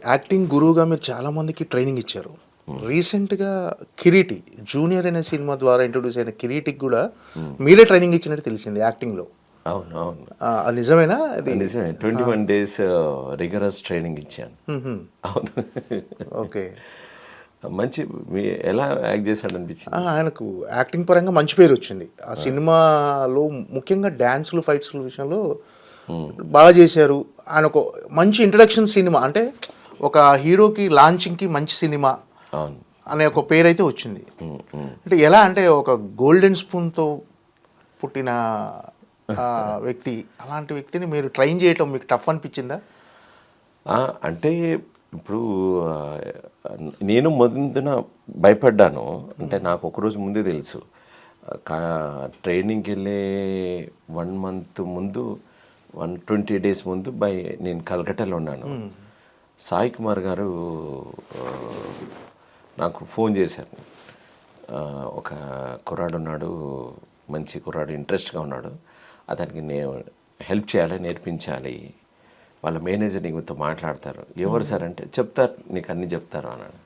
Acting గురువుగా మీరు చాలా మందికి ట్రైనింగ్ ఇచ్చారు. రీసెంట్‌గా 'కిరీటి' జూనియర్ అనే సినిమా ద్వారా ఇంట్రొడ్యూస్ అయిన 'కిరీటికి' గూడా మీరే ట్రైనింగ్ ఇచ్చినట్టు తెలిసింది యాక్టింగ్‌లో. అవును, అవును, అది నిజమేనా? అది నిజమే. 21 డేస్ రిగరస్ ట్రైనింగ్ ఇచ్చాను. హుహు. అవును. ఓకే. మంచి ఎలా యాక్ట్ చేశాడు అనిపించింది. ఆయనకు యాక్టింగ్ పరంగా మంచి పేరొచ్చింది. ఆ సినిమాలో ముఖ్యంగా డాన్స్‌లు, ఫైట్స్‌ల విషయంలో బాగా చేశారు. ఆయనొక మంచి ఇంట్రడక్షన్ సినిమా. అంటే ఒక హీరోకి లాంచింగ్‌కి మంచి సినిమా అవును. అనే ఒక పేరైతే వచ్చింది. ఉమ్, ఉమ్. అంటే ఎలా అంటే ఒక గోల్డెన్ స్పూన్‌తో పుట్టిన వ్యక్తి. అలాంటి వ్యక్తిని మీరు ట్రైన్ చేయటం మీకు టఫ్ అనిపించిందా? అంటే ఇప్పుడు ఆ, నేను మొదలున భయపడ్డాను. అంటే నాకు ఒకరోజు ముందే తెలుసు. ట్రైనింగ్కి వెళ్ళే 1 మంత్ ముందు 120 డేస్ ముందు నేను కలకట్టాలో ఉన్నాను. సాయి కుమార్ గారు ఆ, నాకు ఫోన్ చేశారు. ఒక కుర్రాడు ఉన్నాడు, మంచి కుర్రాడు, ఇంట్రెస్ట్గా ఉన్నాడు, అతనికి నేను హెల్ప్ చేయాలి, నేర్పించాలి, వాళ్ళ మేనేజర్ నీతో మాట్లాడతారు. ఎవరు సార్ అంటే చెప్తారు, నీకు అన్నీ చెప్తారు అన్నాడు.